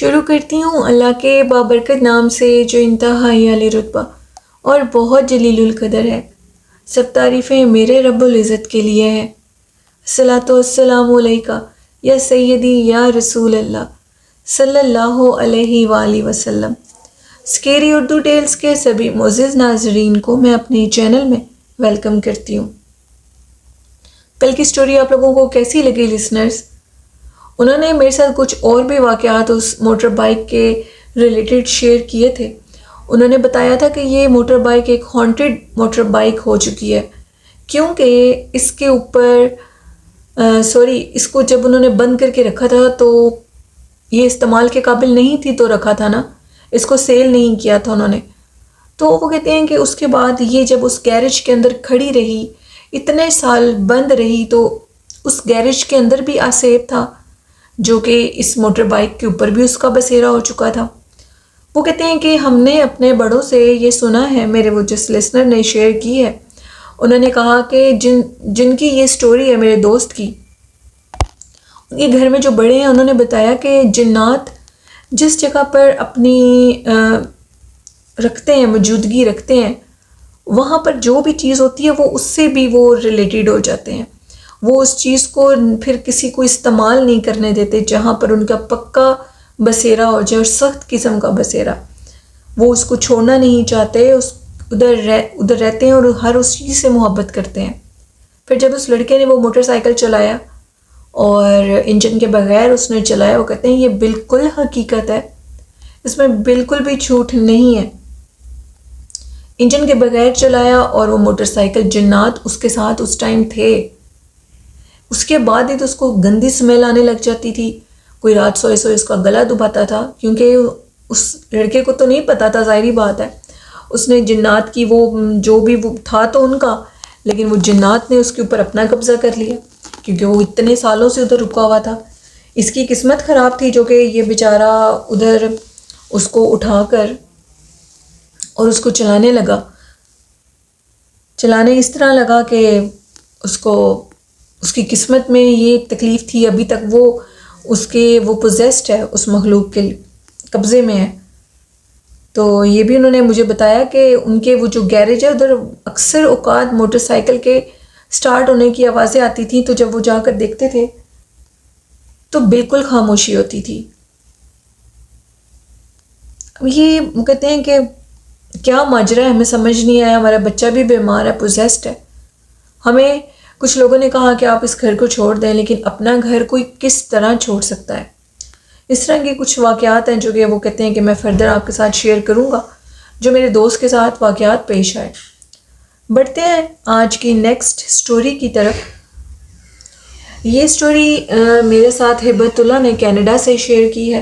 شروع کرتی ہوں اللہ کے بابرکت نام سے جو انتہائی اعلی رتبہ اور بہت جلیل القدر ہے۔ سب تعریفیں میرے رب العزت کے لیے ہے۔ الصلاۃ والسلام علیکہ یا سیدی یا رسول اللہ صلی اللہ علیہ وآلہ وسلم۔ اسکیری اردو ٹیلز کے سبھی معزز ناظرین کو میں اپنے چینل میں ویلکم کرتی ہوں۔ کل کی سٹوری آپ لوگوں کو کیسی لگی لسنرز؟ انہوں نے میرے ساتھ کچھ اور بھی واقعات اس موٹر بائک کے ریلیٹڈ شیئر کیے تھے۔ انہوں نے بتایا تھا کہ یہ موٹر بائک ایک ہانٹڈ موٹر بائک ہو چکی ہے، کیونکہ اس کے اوپر اس کو جب انہوں نے بند کر کے رکھا تھا تو یہ استعمال کے قابل نہیں تھی، تو رکھا تھا نا، اس کو سیل نہیں کیا تھا انہوں نے۔ تو وہ کہتے ہیں کہ اس کے بعد یہ جب اس گیرج کے اندر کھڑی رہی، اتنے سال بند رہی، تو اس گیرج کے اندر بھی آسیب تھا جو کہ اس موٹر بائک کے اوپر بھی اس کا بسیرا ہو چکا تھا۔ وہ کہتے ہیں کہ ہم نے اپنے بڑوں سے یہ سنا ہے، میرے وہ جس لسنر نے شیئر کی ہے، انہوں نے کہا کہ جن کی یہ سٹوری ہے میرے دوست کی، ان کے گھر میں جو بڑے ہیں انہوں نے بتایا کہ جنات جس جگہ پر اپنی رکھتے ہیں، موجودگی رکھتے ہیں، وہاں پر جو بھی چیز ہوتی ہے وہ اس سے بھی وہ ریلیٹڈ ہو جاتے ہیں۔ وہ اس چیز کو پھر کسی کو استعمال نہیں کرنے دیتے جہاں پر ان کا پکا بسیرا ہو جائے، اور سخت قسم کا بسیرا۔ وہ اس کو چھوڑنا نہیں چاہتے، ادھر رہتے ہیں اور ہر اس چیز سے محبت کرتے ہیں۔ پھر جب اس لڑکے نے وہ موٹر سائیکل چلایا اور انجن کے بغیر اس نے چلایا، وہ کہتے ہیں یہ بالکل حقیقت ہے، اس میں بالکل بھی جھوٹ نہیں ہے۔ انجن کے بغیر چلایا اور وہ موٹر سائیکل، جنات اس کے ساتھ اس ٹائم تھے۔ اس کے بعد ہی تو اس کو گندی سمیل آنے لگ جاتی تھی، کوئی رات سوئے اس کا گلا دباتا تھا، کیونکہ اس لڑکے کو تو نہیں پتا تھا، ظاہری بات ہے۔ اس نے جنات کی وہ جو بھی وہ تھا تو ان کا، لیکن وہ جنات نے اس کے اوپر اپنا قبضہ کر لیا، کیونکہ وہ اتنے سالوں سے ادھر رکا ہوا تھا۔ اس کی قسمت خراب تھی جو کہ یہ بیچارہ ادھر اس کو اٹھا کر اور اس کو چلانے لگا۔ چلانے اس طرح لگا کہ اس کی قسمت میں یہ تکلیف تھی، ابھی تک وہ پوزیسڈ ہے، اس مخلوق کے قبضے میں ہے۔ تو یہ بھی انہوں نے مجھے بتایا کہ ان کے وہ جو گیرج ہے ادھر اکثر اوقات موٹر سائیکل کے سٹارٹ ہونے کی آوازیں آتی تھیں، تو جب وہ جا کر دیکھتے تھے تو بالکل خاموشی ہوتی تھی۔ اب یہ وہ کہتے ہیں کہ کیا ماجرا ہے، ہمیں سمجھ نہیں آیا، ہمارا بچہ بھی بیمار ہے، پوزیسڈ ہے۔ ہمیں کچھ لوگوں نے کہا کہ آپ اس گھر کو چھوڑ دیں، لیکن اپنا گھر کوئی کس طرح چھوڑ سکتا ہے؟ اس طرح کے کچھ واقعات ہیں جو کہ وہ کہتے ہیں کہ میں فردر آپ کے ساتھ شیئر کروں گا، جو میرے دوست کے ساتھ واقعات پیش آئے۔ بڑھتے ہیں آج کی نیکسٹ سٹوری کی طرف۔ یہ سٹوری میرے ساتھ ہبت اللہ نے کینیڈا سے شیئر کی ہے۔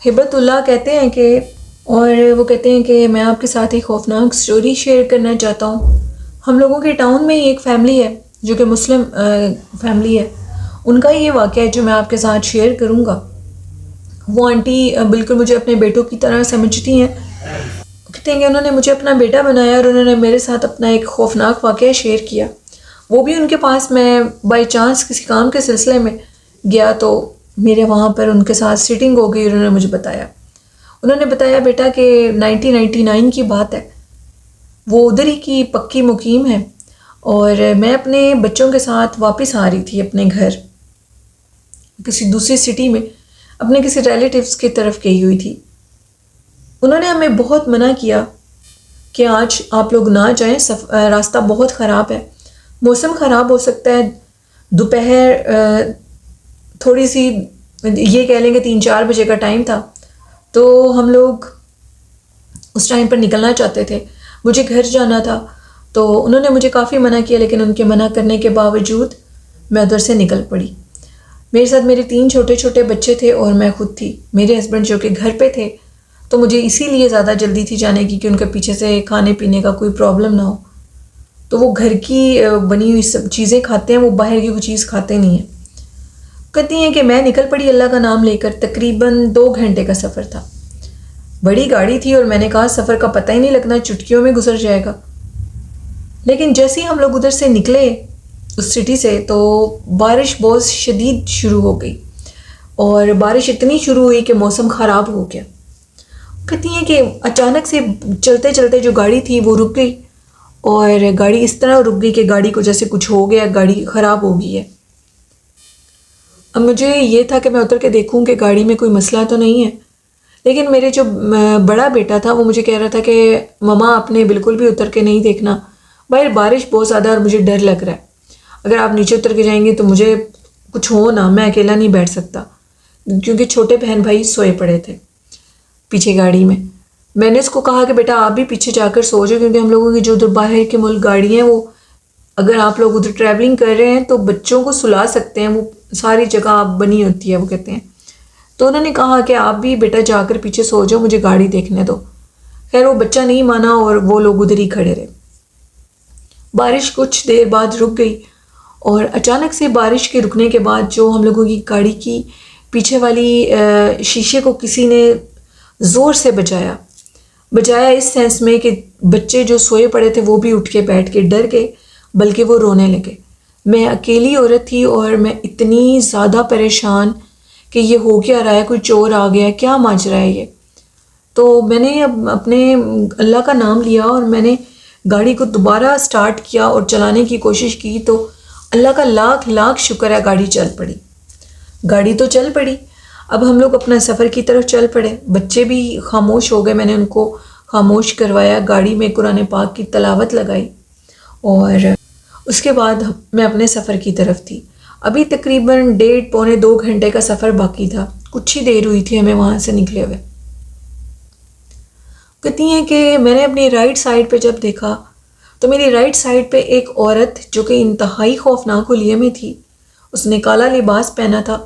ہبت اللہ کہتے ہیں کہ وہ کہتے ہیں کہ میں آپ کے ساتھ ایک خوفناک سٹوری شیئر کرنا چاہتا ہوں۔ ہم لوگوں کے ٹاؤن میں ایک فیملی ہے جو کہ مسلم فیملی ہے، ان کا یہ واقعہ ہے جو میں آپ کے ساتھ شیئر کروں گا۔ وہ آنٹی بالکل مجھے اپنے بیٹوں کی طرح سمجھتی ہیں۔ کہتے ہیں کہ انہوں نے مجھے اپنا بیٹا بنایا اور انہوں نے میرے ساتھ اپنا ایک خوفناک واقعہ شیئر کیا۔ وہ بھی ان کے پاس میں بائی چانس کسی کام کے سلسلے میں گیا، تو میرے وہاں پر ان کے ساتھ سیٹنگ ہو گئی اور انہوں نے مجھے بتایا۔ انہوں نے بتایا بیٹا کہ 1999 کی بات ہے، وہ ادھر ہی کی پکی مقیم ہے، اور میں اپنے بچوں کے ساتھ واپس آ رہی تھی اپنے گھر، کسی دوسری سٹی میں اپنے کسی ریلیٹیوز کی طرف گئی ہوئی تھی۔ انہوں نے ہمیں بہت منع کیا کہ آج آپ لوگ نہ جائیں، راستہ بہت خراب ہے، موسم خراب ہو سکتا ہے، دوپہر تھوڑی سی یہ کہہ لیں کہ 3-4 بجے کا ٹائم تھا، تو ہم لوگ اس ٹائم پر نکلنا چاہتے تھے، مجھے گھر جانا تھا۔ تو انہوں نے مجھے کافی منع کیا، لیکن ان کے منع کرنے کے باوجود میں ادھر سے نکل پڑی۔ میرے ساتھ میرے 3 چھوٹے چھوٹے بچے تھے اور میں خود تھی، میرے ہسبینڈ جو کہ گھر پہ تھے، تو مجھے اسی لیے زیادہ جلدی تھی جانے کی کہ ان کے پیچھے سے کھانے پینے کا کوئی پرابلم نہ ہو۔ تو وہ گھر کی بنی ہوئی سب چیزیں کھاتے ہیں، وہ باہر کی کوئی چیز کھاتے نہیں ہیں۔ کہتی ہیں کہ میں نکل پڑی اللہ کا نام لے کر، تقریباً 2 گھنٹے کا سفر تھا، بڑی گاڑی تھی، اور میں نے کہا سفر کا پتہ ہی نہیں لگنا، چٹکیوں میں گزر جائے گا۔ لیکن جیسے ہی ہم لوگ ادھر سے نکلے اس سٹی سے، تو بارش بہت شدید شروع ہو گئی۔ اور بارش اتنی شروع ہوئی کہ موسم خراب ہو گیا. کہتی ہیں کہ اچانک سے چلتے چلتے جو گاڑی تھی وہ رک گئی، اور گاڑی اس طرح رک گئی کہ گاڑی کو جیسے کچھ ہو گیا، گاڑی خراب ہو گئی ہے. اب مجھے یہ تھا کہ میں اتر کے دیکھوں کہ گاڑی میں کوئی مسئلہ تو نہیں ہے، لیکن میرے جو بڑا بیٹا تھا وہ مجھے کہہ رہا تھا کہ مما آپ نے بالکل بھی اتر کے نہیں دیکھنا، باہر بارش بہت زیادہ اور مجھے ڈر لگ رہا ہے، اگر آپ نیچے اتر کے جائیں گے تو مجھے کچھ ہو نا، میں اکیلا نہیں بیٹھ سکتا. کیونکہ چھوٹے بہن بھائی سوئے پڑے تھے پیچھے گاڑی میں. میں نے اس کو کہا کہ بیٹا آپ بھی پیچھے جا کر سو جاؤ، کیونکہ ہم لوگوں کی جو ادھر باہر کے ملک گاڑی ہیں وہ اگر آپ لوگ ادھر ٹریولنگ کر رہے ہیں تو بچوں کو سلا سکتے ہیں، وہ ساری جگہ بنی ہوتی ہے وہ کہتے ہیں. تو انہوں نے کہا کہ آپ بھی بیٹا جا کر پیچھے سو جاؤ، مجھے گاڑی دیکھنے دو. خیر وہ بچہ نہیں مانا اور وہ لوگ ادھر ہی کھڑے رہے. بارش کچھ دیر بعد رک گئی، اور اچانک سے بارش کے رکنے کے بعد جو ہم لوگوں کی گاڑی کی پیچھے والی شیشے کو کسی نے زور سے بجایا اس سینس میں کہ بچے جو سوئے پڑے تھے وہ بھی اٹھ کے بیٹھ کے ڈر گئے، بلکہ وہ رونے لگے. میں اکیلی عورت تھی اور میں اتنی زیادہ پریشان کہ یہ ہو کیا رہا ہے، کوئی چور آ گیا ہے، کیا ماجرا ہے یہ. تو میں نے اپنے اللہ کا نام لیا اور میں نے گاڑی کو دوبارہ سٹارٹ کیا اور چلانے کی کوشش کی، تو اللہ کا لاکھ لاکھ شکر ہے گاڑی چل پڑی. گاڑی تو چل پڑی. اب ہم لوگ اپنا سفر کی طرف چل پڑے. بچے بھی خاموش ہو گئے، میں نے ان کو خاموش کروایا، گاڑی میں قرآن پاک کی تلاوت لگائی، اور اس کے بعد میں اپنے سفر کی طرف تھی. ابھی تقریباً 1.5-2 گھنٹے کا سفر باقی تھا، کچھ ہی دیر ہوئی تھی ہمیں وہاں سے نکلے ہوئے. کہتی ہیں کہ میں نے اپنی رائٹ سائڈ پہ جب دیکھا تو میری رائٹ سائڈ پہ ایک عورت جو کہ انتہائی خوفناک حلیے میں تھی، اس نے کالا لباس پہنا تھا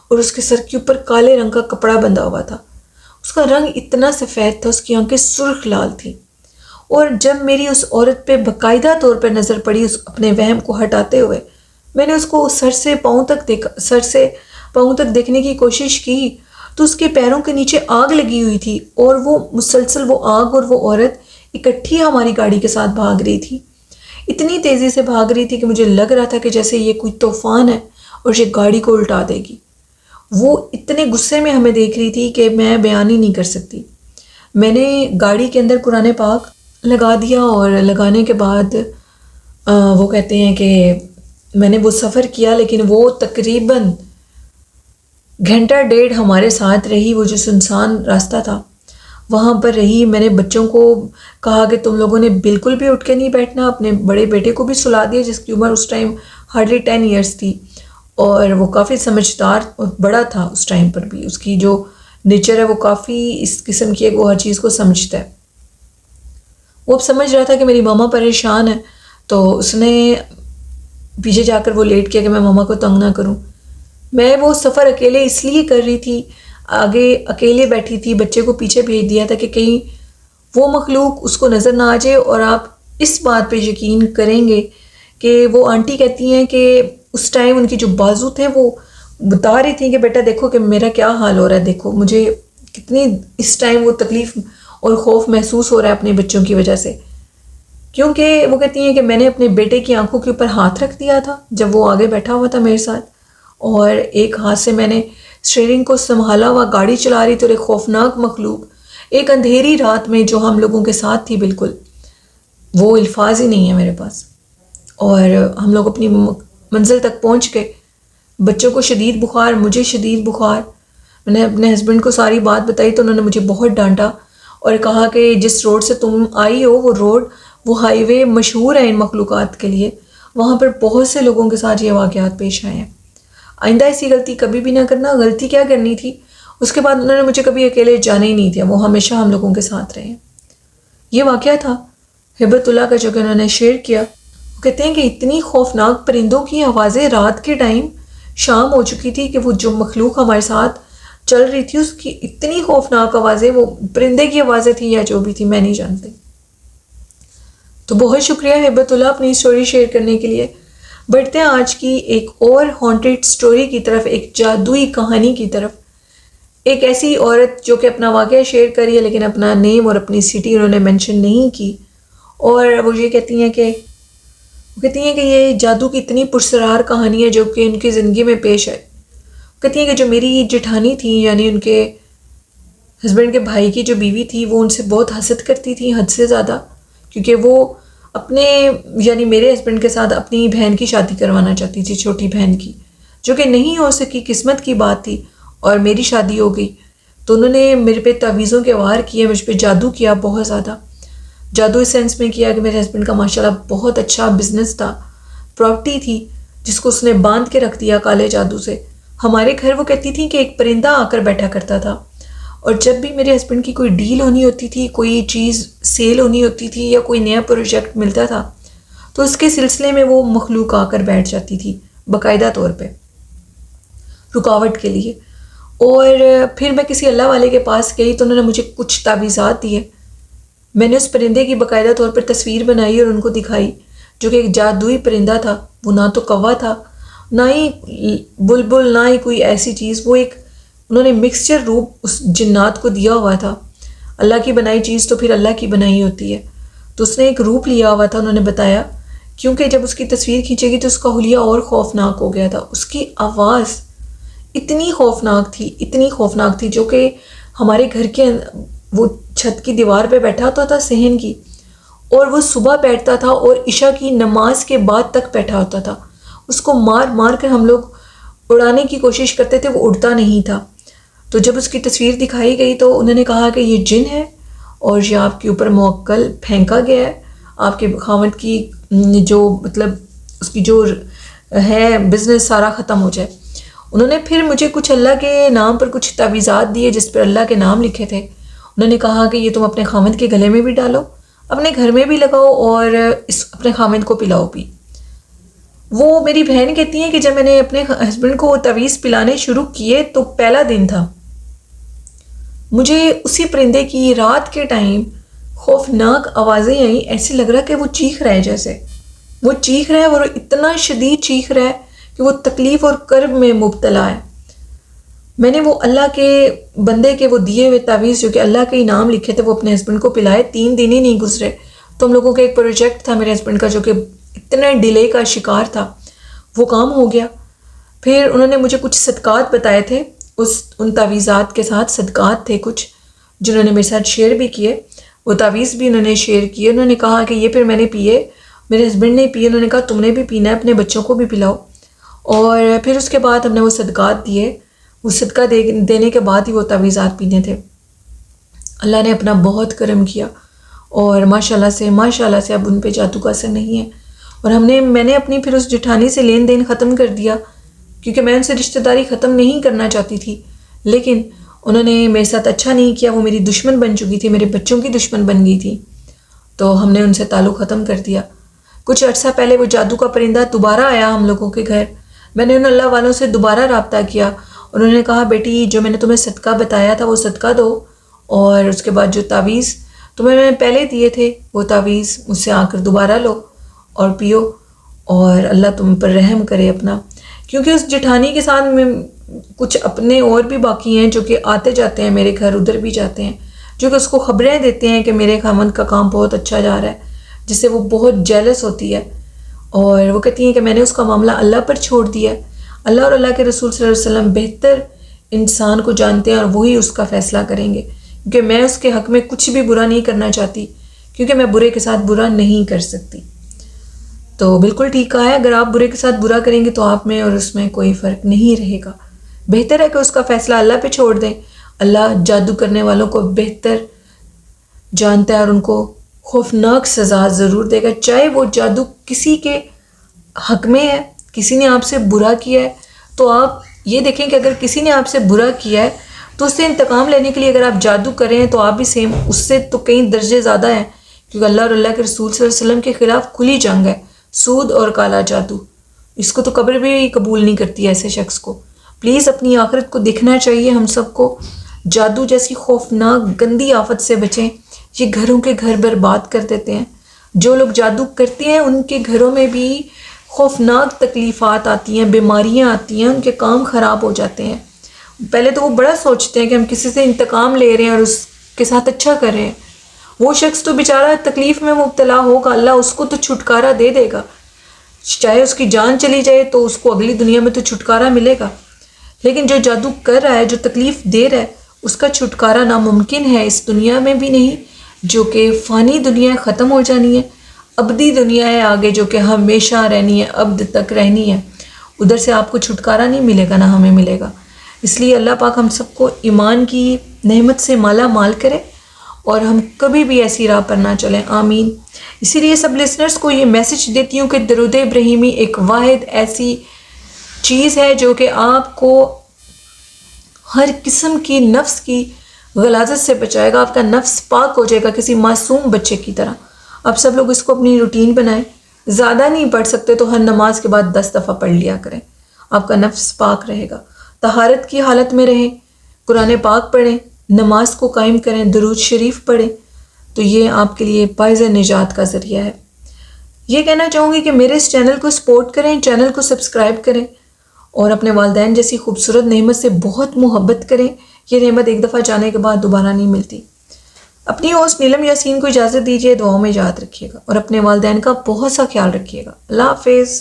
اور اس کے سر کے اوپر کالے رنگ کا کپڑا بندھا ہوا تھا. اس کا رنگ اتنا سفید تھا، اس کی آنکھیں سرخ لال تھیں. اور جب میری اس عورت پہ باقاعدہ طور پر نظر پڑی، اس اپنے وہم کو ہٹاتے ہوئے، میں نے اس کو سر سے پاؤں تک دیکھنے کی کوشش کی تو اس کے پیروں کے نیچے آگ لگی ہوئی تھی، اور وہ مسلسل وہ آگ اور وہ عورت اکٹھی ہماری گاڑی کے ساتھ بھاگ رہی تھی. اتنی تیزی سے بھاگ رہی تھی کہ مجھے لگ رہا تھا کہ جیسے یہ کوئی طوفان ہے اور یہ گاڑی کو الٹا دے گی. وہ اتنے غصے میں ہمیں دیکھ رہی تھی کہ میں بیان ہی نہیں کر سکتی. میں نے گاڑی کے اندر قرآن پاک لگا دیا، اور لگانے کے بعد وہ کہتے ہیں کہ میں نے وہ سفر کیا، لیکن وہ تقریباً 1.5 گھنٹہ ہمارے ساتھ رہی. وہ جو سنسان راستہ تھا وہاں پر رہی. میں نے بچوں کو کہا کہ تم لوگوں نے بالکل بھی اٹھ کے نہیں بیٹھنا. اپنے بڑے بیٹے کو بھی سلا دیا جس کی عمر اس ٹائم ہارڈلی 10 ایئرس تھی، اور وہ کافی سمجھدار اور بڑا تھا اس ٹائم پر بھی. اس کی جو نیچر ہے وہ کافی اس قسم کی ہے کہ وہ ہر چیز کو سمجھتا ہے. وہ اب سمجھ رہا تھا کہ میری ماما پریشان ہے، تو اس نے پیچھے جا کر وہ لیٹ کیا کہ میں ماما کو تنگ نہ کروں. میں وہ سفر اکیلے اس لیے کر رہی تھی، آگے اکیلے بیٹھی تھی، بچے کو پیچھے بھیج دیا تھا کہ کہیں وہ مخلوق اس کو نظر نہ آ جائے. اور آپ اس بات پہ یقین کریں گے کہ وہ آنٹی کہتی ہیں کہ اس ٹائم ان کی جو بازو تھے وہ بتا رہی تھیں کہ بیٹا دیکھو کہ میرا کیا حال ہو رہا ہے، دیکھو مجھے کتنی اس ٹائم وہ تکلیف اور خوف محسوس ہو رہا ہے اپنے بچوں کی وجہ سے. کیونکہ وہ کہتی ہیں کہ میں نے اپنے بیٹے کی آنکھوں کے اوپر ہاتھ رکھ دیا تھا جب وہ آگے بیٹھا ہوا تھا میرے ساتھ، اور ایک ہاتھ سے میں نے اسٹیئرنگ کو سنبھالا ہوا گاڑی چلا رہی تھی، اور ایک خوفناک مخلوق ایک اندھیری رات میں جو ہم لوگوں کے ساتھ تھی، بالکل وہ الفاظ ہی نہیں ہے میرے پاس. اور ہم لوگ اپنی منزل تک پہنچ گئے. بچوں کو شدید بخار، مجھے شدید بخار. میں نے اپنے ہسبینڈ کو ساری بات بتائی تو انہوں نے مجھے بہت ڈانٹا اور کہا کہ جس روڈ سے تم آئی ہو وہ روڈ، وہ ہائی وے مشہور ہے ان مخلوقات کے لیے، وہاں پر بہت سے لوگوں کے ساتھ یہ واقعات پیش آئے ہیں. آئندہ ایسی غلطی کبھی بھی نہ کرنا. غلطی کیا کرنی تھی، اس کے بعد انہوں نے مجھے کبھی اکیلے جانے ہی نہیں دیا، وہ ہمیشہ ہم لوگوں کے ساتھ رہے ہیں. یہ واقعہ تھا ہبت اللہ کا جو کہ انہوں نے شیئر کیا. وہ کہتے ہیں کہ اتنی خوفناک پرندوں کی آوازیں، رات کے ٹائم شام ہو چکی تھی کہ وہ جو مخلوق ہمارے ساتھ چل رہی تھی اس کی اتنی خوفناک آوازیں، وہ پرندے کی آوازیں تھیں یا جو بھی تھی میں نہیں جانتی. تو بہت شکریہ ہبت اللہ اپنی اسٹوری شیئر کرنے کے لیے. بڑھتے ہیں آج کی ایک اور ہانٹیڈ سٹوری کی طرف، ایک جادوئی کہانی کی طرف. ایک ایسی عورت جو کہ اپنا واقعہ شیئر کری ہے لیکن اپنا نیم اور اپنی سٹی انہوں نے مینشن نہیں کی، اور وہ یہ کہتی ہیں کہ یہ جادو کی اتنی پرسرار کہانی ہے جو کہ ان کی زندگی میں پیش آئی. کہتی ہیں کہ جو میری جٹھانی تھی یعنی ان کے ہسبینڈ کے بھائی کی جو بیوی تھی وہ ان سے بہت حسد کرتی تھی حد سے زیادہ، کیونکہ وہ اپنے یعنی میرے ہسبینڈ کے ساتھ اپنی بہن کی شادی کروانا چاہتی تھی، چھوٹی بہن کی، جو کہ نہیں ہو سکی، قسمت کی بات تھی، اور میری شادی ہو گئی۔ تو انہوں نے میرے پہ تعویذوں کے وار کیے، مجھ پہ جادو کیا، بہت زیادہ جادو اس سینس میں کیا کہ میرے ہسبینڈ کا ماشاءاللہ بہت اچھا بزنس تھا، پراپرٹی تھی جس کو اس نے باندھ کے رکھ دیا کالے جادو سے۔ ہمارے گھر وہ کہتی تھی کہ ایک پرندہ آ کر بیٹھا کرتا تھا، اور جب بھی میرے ہسبینڈ کی کوئی ڈیل ہونی ہوتی تھی، کوئی چیز سیل ہونی ہوتی تھی یا کوئی نیا پروجیکٹ ملتا تھا تو اس کے سلسلے میں وہ مخلوق آ کر بیٹھ جاتی تھی باقاعدہ طور پہ رکاوٹ کے لیے۔ اور پھر میں کسی اللہ والے کے پاس گئی تو انہوں نے مجھے کچھ تعویذات دیے۔ میں نے اس پرندے کی باقاعدہ طور پر تصویر بنائی اور ان کو دکھائی، جو کہ ایک جادوئی پرندہ تھا، وہ نہ تو کوا تھا، نہ ہی بلبل، نہ ہی کوئی ایسی چیز، وہ ایک انہوں نے مکسچر روپ اس جنات کو دیا ہوا تھا۔ اللہ کی بنائی چیز تو پھر اللہ کی بنائی ہوتی ہے، تو اس نے ایک روپ لیا ہوا تھا، انہوں نے بتایا، کیونکہ جب اس کی تصویر کھینچے گی تو اس کا حلیہ اور خوفناک ہو گیا تھا۔ اس کی آواز اتنی خوفناک تھی جو کہ ہمارے گھر کے وہ چھت کی دیوار پہ بیٹھا ہوتا تھا صحن کی، اور وہ صبح بیٹھتا تھا اور عشاء کی نماز کے بعد تک بیٹھا ہوتا تھا۔ اس کو مار مار کر ہم لوگ اڑانے کی کوشش کرتے تھے، وہ اڑتا نہیں تھا۔ تو جب اس کی تصویر دکھائی گئی تو انہوں نے کہا کہ یہ جن ہے اور یہ آپ کے اوپر موکل پھینکا گیا ہے، آپ کے خاوند کی جو مطلب اس کی جو ہے بزنس سارا ختم ہو جائے۔ انہوں نے پھر مجھے کچھ اللہ کے نام پر کچھ تعویذات دیے جس پر اللہ کے نام لکھے تھے۔ انہوں نے کہا کہ یہ تم اپنے خاوند کے گلے میں بھی ڈالو، اپنے گھر میں بھی لگاؤ، اور اپنے خاوند کو پلاؤ بھی۔ وہ میری بہن کہتی ہیں کہ جب میں نے اپنے ہسبینڈ کو تعویذ پلانے شروع کیے تو پہلا دن تھا، مجھے اسی پرندے کی رات کے ٹائم خوفناک آوازیں آئیں، ایسے لگ رہا کہ وہ چیخ رہا ہے، جیسے وہ چیخ رہا ہے اور اتنا شدید چیخ رہا ہے کہ وہ تکلیف اور کرب میں مبتلا ہے۔ میں نے وہ اللہ کے بندے کے وہ دیے ہوئے تعویذ جو کہ اللہ کے انعام لکھے تھے وہ اپنے ہسبینڈ کو پلائے، 3 دن ہی نہیں گزرے تو ہم لوگوں کا ایک پروجیکٹ تھا میرے ہسبینڈ کا جو کہ اتنے ڈیلے کا شکار تھا، وہ کام ہو گیا۔ پھر انہوں نے مجھے کچھ صدقات بتائے تھے، ان تعویذات کے ساتھ صدقات تھے کچھ جنہوں نے میرے ساتھ شیئر بھی کیے، وہ تعویذ بھی انہوں نے شیئر کیے۔ انہوں نے کہا کہ یہ پھر میں نے پیے، میرے ہسبینڈ نے پیے، انہوں نے کہا تم نے بھی پینا ہے، اپنے بچوں کو بھی پلاؤ۔ اور پھر اس کے بعد ہم نے وہ صدقات دیے، وہ صدقہ دینے کے بعد ہی وہ تعویذات پینے تھے۔ اللہ نے اپنا بہت کرم کیا اور ماشاءاللہ سے اب ان پہ جادو کا اثر نہیں ہے۔ اور میں نے اپنی پھر اس جٹھانی سے لین دین ختم کر دیا، کیونکہ میں ان سے رشتہ داری ختم نہیں کرنا چاہتی تھی، لیکن انہوں نے میرے ساتھ اچھا نہیں کیا، وہ میری دشمن بن چکی تھی، میرے بچوں کی دشمن بن گئی تھی، تو ہم نے ان سے تعلق ختم کر دیا۔ کچھ عرصہ پہلے وہ جادو کا پرندہ دوبارہ آیا ہم لوگوں کے گھر، میں نے ان اللہ والوں سے دوبارہ رابطہ کیا، انہوں نے کہا بیٹی جو میں نے تمہیں صدقہ بتایا تھا وہ صدقہ دو، اور اس کے بعد جو تعویذ تمہیں میں نے پہلے دیے تھے وہ تعویذ مجھ سے آ کر دوبارہ لو اور پیو، اور اللہ تم پر رحم کرے اپنا۔ کیونکہ اس جٹھانی کے ساتھ میں کچھ اپنے اور بھی باقی ہیں جو کہ آتے جاتے ہیں میرے گھر، ادھر بھی جاتے ہیں، جو کہ اس کو خبریں دیتے ہیں کہ میرے خاوند کا کام بہت اچھا جا رہا ہے، جس سے وہ بہت جیلس ہوتی ہے، اور وہ کہتی ہیں کہ میں نے اس کا معاملہ اللہ پر چھوڑ دیا ہے۔ اللہ اور اللہ کے رسول صلی اللہ علیہ وسلم بہتر انسان کو جانتے ہیں اور وہی اس کا فیصلہ کریں گے، کیونکہ میں اس کے حق میں کچھ بھی برا نہیں کرنا چاہتی، کیونکہ میں برے کے ساتھ برا نہیں کر سکتی۔ تو بالکل ٹھیک کہا ہے، اگر آپ برے کے ساتھ برا کریں گے تو آپ میں اور اس میں کوئی فرق نہیں رہے گا۔ بہتر ہے کہ اس کا فیصلہ اللہ پہ چھوڑ دیں، اللہ جادو کرنے والوں کو بہتر جانتا ہے اور ان کو خوفناک سزا ضرور دے گا، چاہے وہ جادو کسی کے حق میں ہے، کسی نے آپ سے برا کیا ہے تو آپ یہ دیکھیں کہ اگر کسی نے آپ سے برا کیا ہے تو اس سے انتقام لینے کے لیے اگر آپ جادو کریں تو آپ بھی سیم اس سے تو کئی درجے زیادہ ہیں، کیونکہ اللہ اور اللہ کے رسول صلی اللہ علیہ وسلم کے خلاف کھلی جنگ ہے، سود اور کالا جادو، اس کو تو قبر بھی قبول نہیں کرتی ایسے شخص کو۔ پلیز اپنی آخرت کو دیکھنا چاہیے ہم سب کو، جادو جیسی خوفناک گندی آفت سے بچیں، یہ گھروں کے گھر برباد کر دیتے ہیں۔ جو لوگ جادو کرتے ہیں ان کے گھروں میں بھی خوفناک تکلیفات آتی ہیں، بیماریاں آتی ہیں، ان کے کام خراب ہو جاتے ہیں۔ پہلے تو وہ بڑا سوچتے ہیں کہ ہم کسی سے انتقام لے رہے ہیں اور اس کے ساتھ اچھا کر رہے ہیں، وہ شخص تو بیچارہ تکلیف میں مبتلا ہوگا، اللہ اس کو تو چھٹکارا دے دے گا، چاہے اس کی جان چلی جائے تو اس کو اگلی دنیا میں تو چھٹکارا ملے گا، لیکن جو جادو کر رہا ہے، جو تکلیف دے رہا ہے، اس کا چھٹکارا ناممکن ہے اس دنیا میں بھی نہیں، جو کہ فانی دنیا ہے، ختم ہو جانی ہے، ابدی دنیا ہے آگے جو کہ ہمیشہ رہنی ہے، ابد تک رہنی ہے. ادھر سے آپ کو چھٹکارا نہیں ملے گا، نہ ہمیں ملے گا. اس لیے اللہ پاک ہم سب کو ایمان کی نعمت سے مالا مال کرے اور ہم کبھی بھی ایسی راہ پر نہ چلیں. آمین. اسی لیے سب لسنرز کو یہ میسج دیتی ہوں کہ درود ابراہیمی ایک واحد ایسی چیز ہے جو کہ آپ کو ہر قسم کی نفس کی غلاظت سے بچائے گا. آپ کا نفس پاک ہو جائے گا کسی معصوم بچے کی طرح. آپ سب لوگ اس کو اپنی روٹین بنائیں. زیادہ نہیں پڑھ سکتے تو ہر نماز کے بعد 10 دفعہ پڑھ لیا کریں. آپ کا نفس پاک رہے گا. طہارت کی حالت میں رہیں، قرآن پاک پڑھیں، نماز کو قائم کریں، درود شریف پڑھیں، تو یہ آپ کے لیے باعث نجات کا ذریعہ ہے. یہ کہنا چاہوں گی کہ میرے اس چینل کو سپورٹ کریں، چینل کو سبسکرائب کریں اور اپنے والدین جیسی خوبصورت نعمت سے بہت محبت کریں. یہ نعمت ایک دفعہ جانے کے بعد دوبارہ نہیں ملتی. اپنی ہوسٹ نیلم یاسین کو اجازت دیجیے. دعاؤں میں یاد رکھیے گا اور اپنے والدین کا بہت سا خیال رکھیے گا. اللہ حافظ.